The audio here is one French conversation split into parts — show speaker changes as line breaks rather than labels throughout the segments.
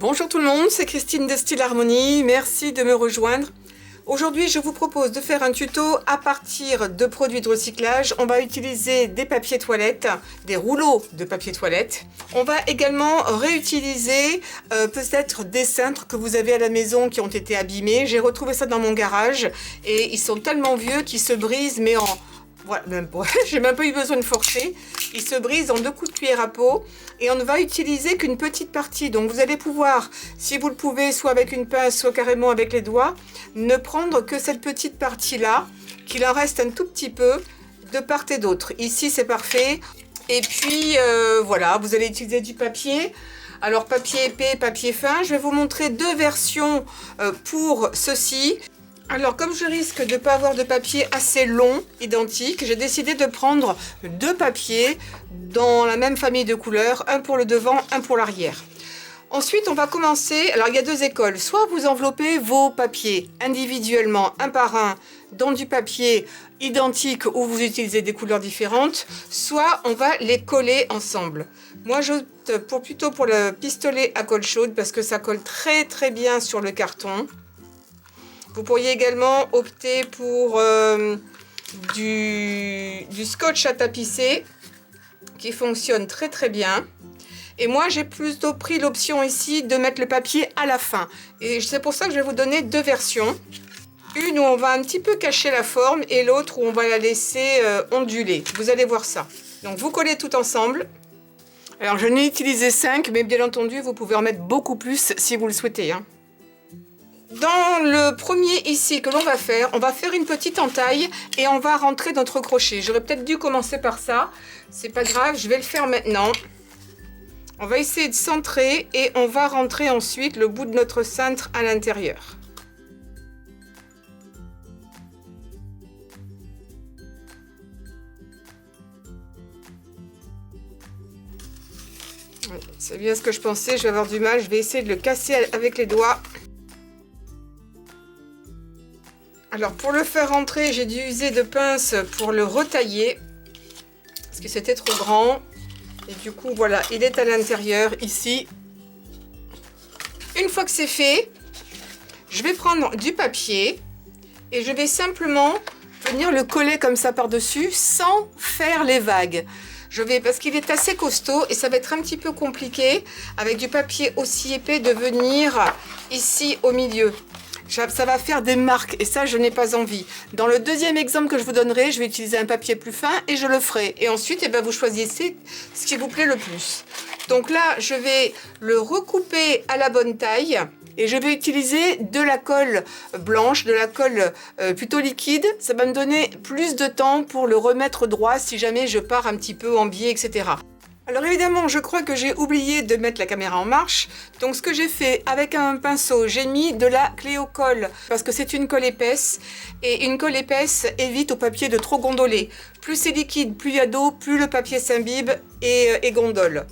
Bonjour tout le monde, c'est Christine de Style Harmonie, merci de me rejoindre. Aujourd'hui, je vous propose de faire un tuto à partir de produits de recyclage. On va utiliser des papiers toilettes, des rouleaux de papier toilette. On va également réutiliser peut-être des cintres que vous avez à la maison qui ont été abîmés. J'ai retrouvé ça dans mon garage et ils sont tellement vieux qu'ils se brisent, mais en... Voilà, j'ai même pas eu besoin de forcer. Ils se brisent en 2 coups de cuillère à peau et on ne va utiliser qu'une petite partie. Donc vous allez pouvoir, si vous le pouvez, soit avec une pince, soit carrément avec les doigts, ne prendre que cette petite partie-là, qu'il en reste un tout petit peu de part et d'autre. Ici, c'est parfait. Et puis, voilà, vous allez utiliser du papier. Alors, papier épais, papier fin. Je vais vous montrer 2 versions pour ceci. Alors, comme je risque de ne pas avoir de papier assez long, identique, j'ai décidé de prendre 2 papiers dans la même famille de couleurs, un pour le devant, un pour l'arrière. Ensuite, on va commencer. Alors, il y a 2 écoles. Soit vous enveloppez vos papiers individuellement, un par un, dans du papier identique où vous utilisez des couleurs différentes, soit on va les coller ensemble. Moi, j'opte plutôt pour le pistolet à colle chaude parce que ça colle très très bien sur le carton. Vous pourriez également opter pour du scotch à tapisser qui fonctionne très très bien. Et moi, j'ai plutôt pris l'option ici de mettre le papier à la fin. Et c'est pour ça que je vais vous donner 2 versions. Une où on va un petit peu cacher la forme et l'autre où on va la laisser onduler. Vous allez voir ça. Donc, vous collez tout ensemble. Alors, je n'ai utilisé 5, mais bien entendu, vous pouvez en mettre beaucoup plus si vous le souhaitez, hein. Dans le premier ici que l'on va faire, on va faire une petite entaille et on va rentrer notre crochet. J'aurais peut-être dû commencer par ça. C'est pas grave, je vais le faire maintenant. On va essayer de centrer et on va rentrer ensuite le bout de notre cintre à l'intérieur. C'est bien ce que je pensais, je vais avoir du mal. Je vais essayer de le casser avec les doigts. Alors pour le faire rentrer, j'ai dû user de pince pour le retailler parce que c'était trop grand. Et du coup, voilà, il est à l'intérieur ici. Une fois que c'est fait, je vais prendre du papier et je vais simplement venir le coller comme ça par-dessus sans faire les vagues. Parce qu'il est assez costaud et ça va être un petit peu compliqué avec du papier aussi épais de venir ici au milieu. Ça va faire des marques et ça, je n'ai pas envie. Dans le deuxième exemple que je vous donnerai, je vais utiliser un papier plus fin et je le ferai. Et ensuite, eh ben, vous choisissez ce qui vous plaît le plus. Donc là, je vais le recouper à la bonne taille et je vais utiliser de la colle blanche, de la colle plutôt liquide. Ça va me donner plus de temps pour le remettre droit si jamais je pars un petit peu en biais, etc. Alors évidemment, je crois que j'ai oublié de mettre la caméra en marche. Donc ce que j'ai fait avec un pinceau, j'ai mis de la Cléo-Colle parce que c'est une colle épaisse. Et une colle épaisse évite au papier de trop gondoler. Plus c'est liquide, plus il y a d'eau, plus le papier s'imbibe et gondole.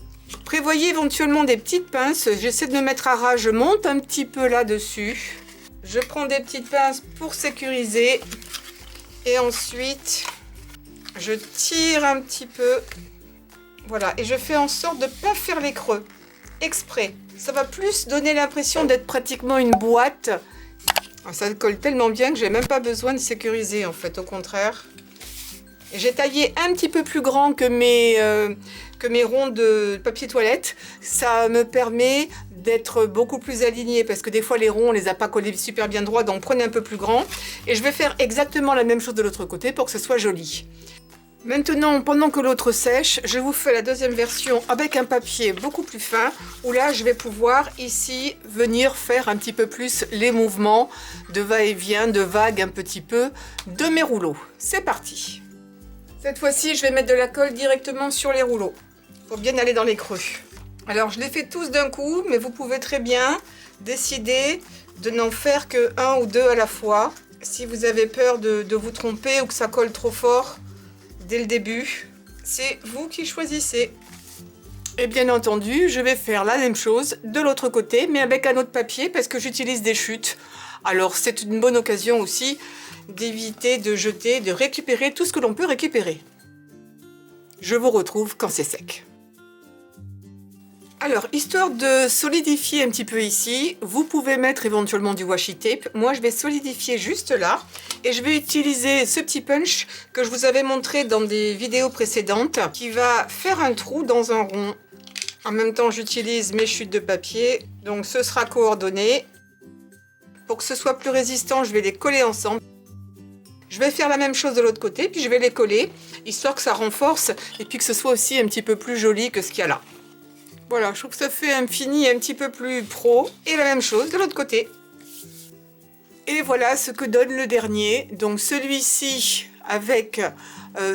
Prévoyez éventuellement des petites pinces. J'essaie de me mettre à ras, je monte un petit peu là-dessus. Je prends des petites pinces pour sécuriser. Et ensuite, je tire un petit peu. Voilà, et je fais en sorte de ne pas faire les creux, exprès. Ça va plus donner l'impression d'être pratiquement une boîte. Ça colle tellement bien que j'ai même pas besoin de sécuriser, en fait, au contraire. J'ai taillé un petit peu plus grand que mes ronds de papier toilette. Ça me permet d'être beaucoup plus aligné parce que des fois les ronds, on les a pas collés super bien droits, donc prenez un peu plus grand. Et je vais faire exactement la même chose de l'autre côté pour que ce soit joli. Maintenant, pendant que l'autre sèche, je vous fais la deuxième version avec un papier beaucoup plus fin, où là, je vais pouvoir ici venir faire un petit peu plus les mouvements de va-et-vient, de vague un petit peu de mes rouleaux. C'est parti. Cette fois-ci, je vais mettre de la colle directement sur les rouleaux, pour bien aller dans les creux. Alors, je les fais tous d'un coup, mais vous pouvez très bien décider de n'en faire que 1 ou 2 à la fois. Si vous avez peur de vous tromper ou que ça colle trop fort, dès le début, c'est vous qui choisissez. Et bien entendu, je vais faire la même chose de l'autre côté, mais avec un autre papier parce que j'utilise des chutes. Alors c'est une bonne occasion aussi d'éviter de jeter, de récupérer tout ce que l'on peut récupérer. Je vous retrouve quand c'est sec. Alors, histoire de solidifier un petit peu ici, vous pouvez mettre éventuellement du washi tape. Moi, je vais solidifier juste là. Et je vais utiliser ce petit punch que je vous avais montré dans des vidéos précédentes, qui va faire un trou dans un rond. En même temps, j'utilise mes chutes de papier. Donc, ce sera coordonné. Pour que ce soit plus résistant, je vais les coller ensemble. Je vais faire la même chose de l'autre côté, puis je vais les coller, histoire que ça renforce, et puis que ce soit aussi un petit peu plus joli que ce qu'il y a là. Voilà, je trouve que ça fait un fini un petit peu plus pro. Et la même chose de l'autre côté. Et voilà ce que donne le dernier. Donc celui-ci avec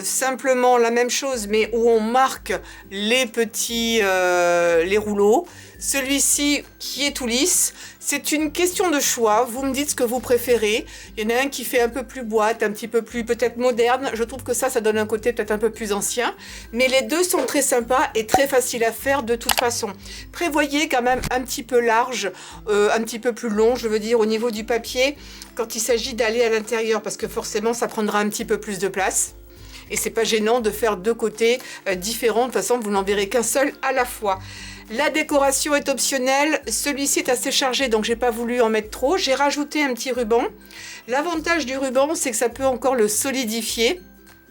simplement la même chose, mais où on marque les petits les rouleaux. Celui-ci qui est tout lisse. C'est une question de choix. Vous me dites ce que vous préférez. Il y en a un qui fait un peu plus boîte, un petit peu plus peut-être moderne. Je trouve que ça donne un côté peut-être un peu plus ancien. Mais les deux sont très sympas et très faciles à faire de toute façon. Prévoyez quand même un petit peu large, un petit peu plus long, je veux dire, au niveau du papier, quand il s'agit d'aller à l'intérieur, parce que forcément, ça prendra un petit peu plus de place. Et c'est pas gênant de faire deux côtés différents. De toute façon, vous n'en verrez qu'un seul à la fois. La décoration est optionnelle. Celui-ci est assez chargé, donc j'ai pas voulu en mettre trop. J'ai rajouté un petit ruban. L'avantage du ruban, c'est que ça peut encore le solidifier,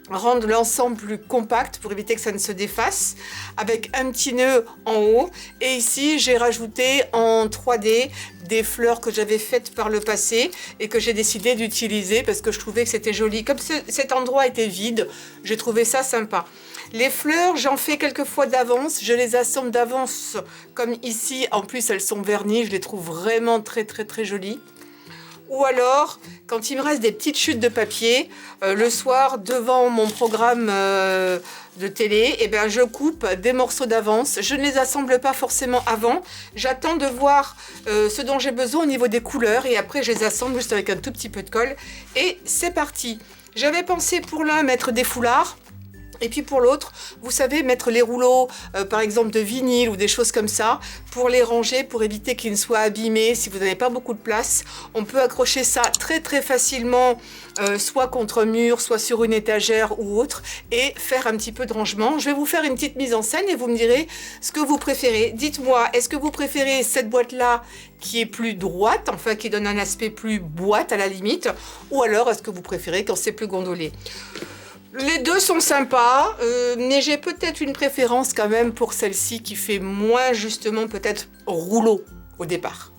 rendre l'ensemble plus compact pour éviter que ça ne se défasse, avec un petit nœud en haut. Et ici, j'ai rajouté en 3D des fleurs que j'avais faites par le passé et que j'ai décidé d'utiliser parce que je trouvais que c'était joli. Comme cet endroit était vide, j'ai trouvé ça sympa. Les fleurs, j'en fais quelques fois d'avance, je les assemble d'avance comme ici. En plus, elles sont vernies, je les trouve vraiment très jolies. Ou alors, quand il me reste des petites chutes de papier, le soir, devant mon programme de télé, eh ben, je coupe des morceaux d'avance. Je ne les assemble pas forcément avant. J'attends de voir ce dont j'ai besoin au niveau des couleurs et après, je les assemble juste avec un tout petit peu de colle. Et c'est parti. J'avais pensé pour l'un mettre des foulards. Et puis pour l'autre, vous savez, mettre les rouleaux, par exemple de vinyle ou des choses comme ça, pour les ranger, pour éviter qu'ils ne soient abîmés. Si vous n'avez pas beaucoup de place, on peut accrocher ça très facilement, soit contre un mur, soit sur une étagère ou autre, et faire un petit peu de rangement. Je vais vous faire une petite mise en scène et vous me direz ce que vous préférez. Dites-moi, est-ce que vous préférez cette boîte-là qui est plus droite, enfin qui donne un aspect plus boîte à la limite, ou alors est-ce que vous préférez quand c'est plus gondolé? Les deux sont sympas, mais j'ai peut-être une préférence quand même pour celle-ci qui fait moins justement peut-être rouleau au départ.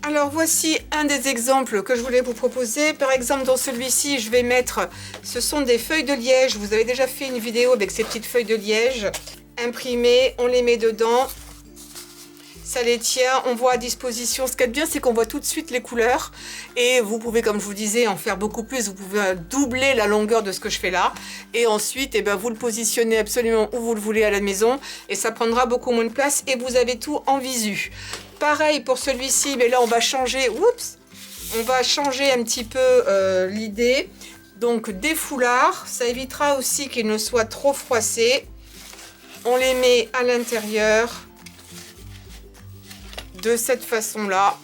Alors voici un des exemples que je voulais vous proposer. Par exemple dans celui-ci, je vais mettre, ce sont des feuilles de liège. Vous avez déjà fait une vidéo avec ces petites feuilles de liège imprimées, on les met dedans. Ça les tient, on voit à disposition. Ce qui est bien, c'est qu'on voit tout de suite les couleurs. Et vous pouvez, comme je vous disais, en faire beaucoup plus. Vous pouvez doubler la longueur de ce que je fais là. Et ensuite, eh ben, vous le positionnez absolument où vous le voulez à la maison. Et ça prendra beaucoup moins de place. Et vous avez tout en visu. Pareil pour celui-ci, mais là, on va changer. Oups! On va changer un petit peu l'idée. Donc, des foulards. Ça évitera aussi qu'ils ne soient trop froissés. On les met à l'intérieur. De cette façon-là.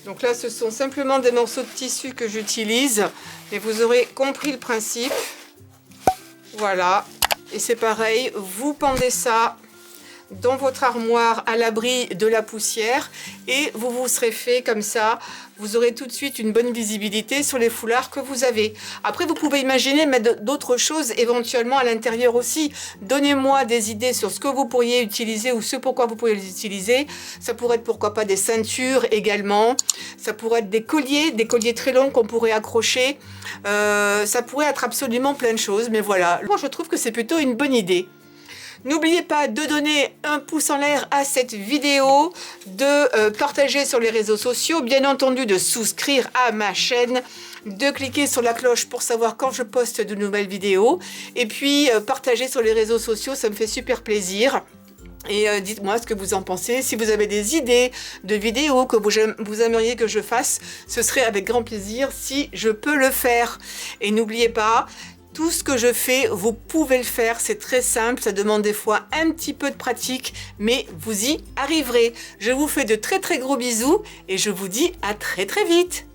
Donc là, ce sont simplement des morceaux de tissu que j'utilise. Mais vous aurez compris le principe. Voilà. Et c'est pareil, vous pendez ça dans votre armoire à l'abri de la poussière et vous vous serez fait comme ça. Vous aurez tout de suite une bonne visibilité sur les foulards que vous avez. Après, vous pouvez imaginer mettre d'autres choses éventuellement à l'intérieur aussi. Donnez-moi des idées sur ce que vous pourriez utiliser ou ce pourquoi vous pourriez les utiliser. Ça pourrait être pourquoi pas des ceintures également. Ça pourrait être des colliers très longs qu'on pourrait accrocher. Ça pourrait être absolument plein de choses. Mais voilà, moi je trouve que c'est plutôt une bonne idée. N'oubliez pas de donner un pouce en l'air à cette vidéo, de partager sur les réseaux sociaux, bien entendu de souscrire à ma chaîne, de cliquer sur la cloche pour savoir quand je poste de nouvelles vidéos, et puis partager sur les réseaux sociaux, ça me fait super plaisir. Et dites-moi ce que vous en pensez. Si vous avez des idées de vidéos que vous aimeriez que je fasse, ce serait avec grand plaisir si je peux le faire. Et n'oubliez pas, tout ce que je fais, vous pouvez le faire, c'est très simple, ça demande des fois un petit peu de pratique, mais vous y arriverez. Je vous fais de très gros bisous et je vous dis à très vite.